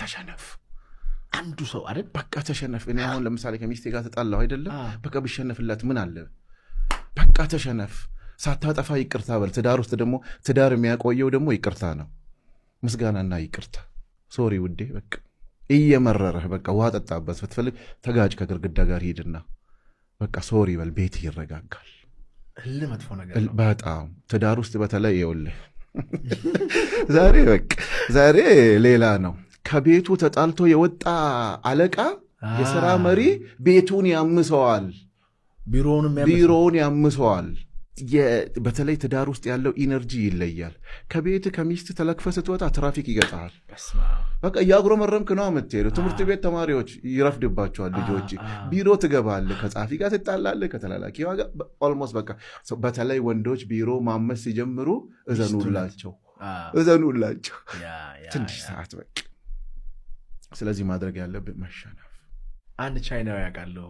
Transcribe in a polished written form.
ተሸነፍ አንዱ ሰው አይደል በቃ ተሸነፍ እኔ አሁን ለምሳሌ ከሚስቴ ጋር ተጣላው አይደለም በቃ ብሸነፍላት ምን አለ በቃ ተሸነፍ ሳታጠፋ ይቅርታ በል ትዳር ውስጥ ደግሞ ትዳር የሚያቆየው ደግሞ ይቅርታ ነው ምስጋናና ይቅርታ ሶሪ ውዴ በቃ እየመረረህ በቃ ውሃ ጠጣበት ብትፈልግ ተጋጭ ከግርግዳ ጋር ሂድና በቃ ሶሪ በል ቤት ይረጋጋል ለመጥፎ ነገር በጣም ትዳር ውስጥ በተለይ ይኸውልህ ዛሬ ሌላ ነው ከቤቱ ተጣልቶ የወጣ አለቃ የሥራ መሪ ቤቱን ያምሰዋል ቢሮውን ያምሰዋል በተለይ ትዳር ውስጥ ያለው ኢነርጂ ይለያል ከቤት ከሚስት ተለክፈ ስትወጣ ትራፊክ ይገጣል በቃ ያግሮመረምክ ነው የምትሄደው ትምህርት ቤት ተማሪዎች ይረፍድባቸዋል ልጆች ቢሮ ትገባለህ ከጻፊ ጋር ትጣላለህ ከተላላኪዋ ጋር ኦልሞስት በቃ በተለይ ወንዶች ቢሮ ማመስ ሲጀምሩ እዘኑላቸው ትንሽ ሰዓት በቃ ስለዚህ ማድረግ ያለብህ መሸነፍ አንድ ቻይናዊ ያውቃለሁ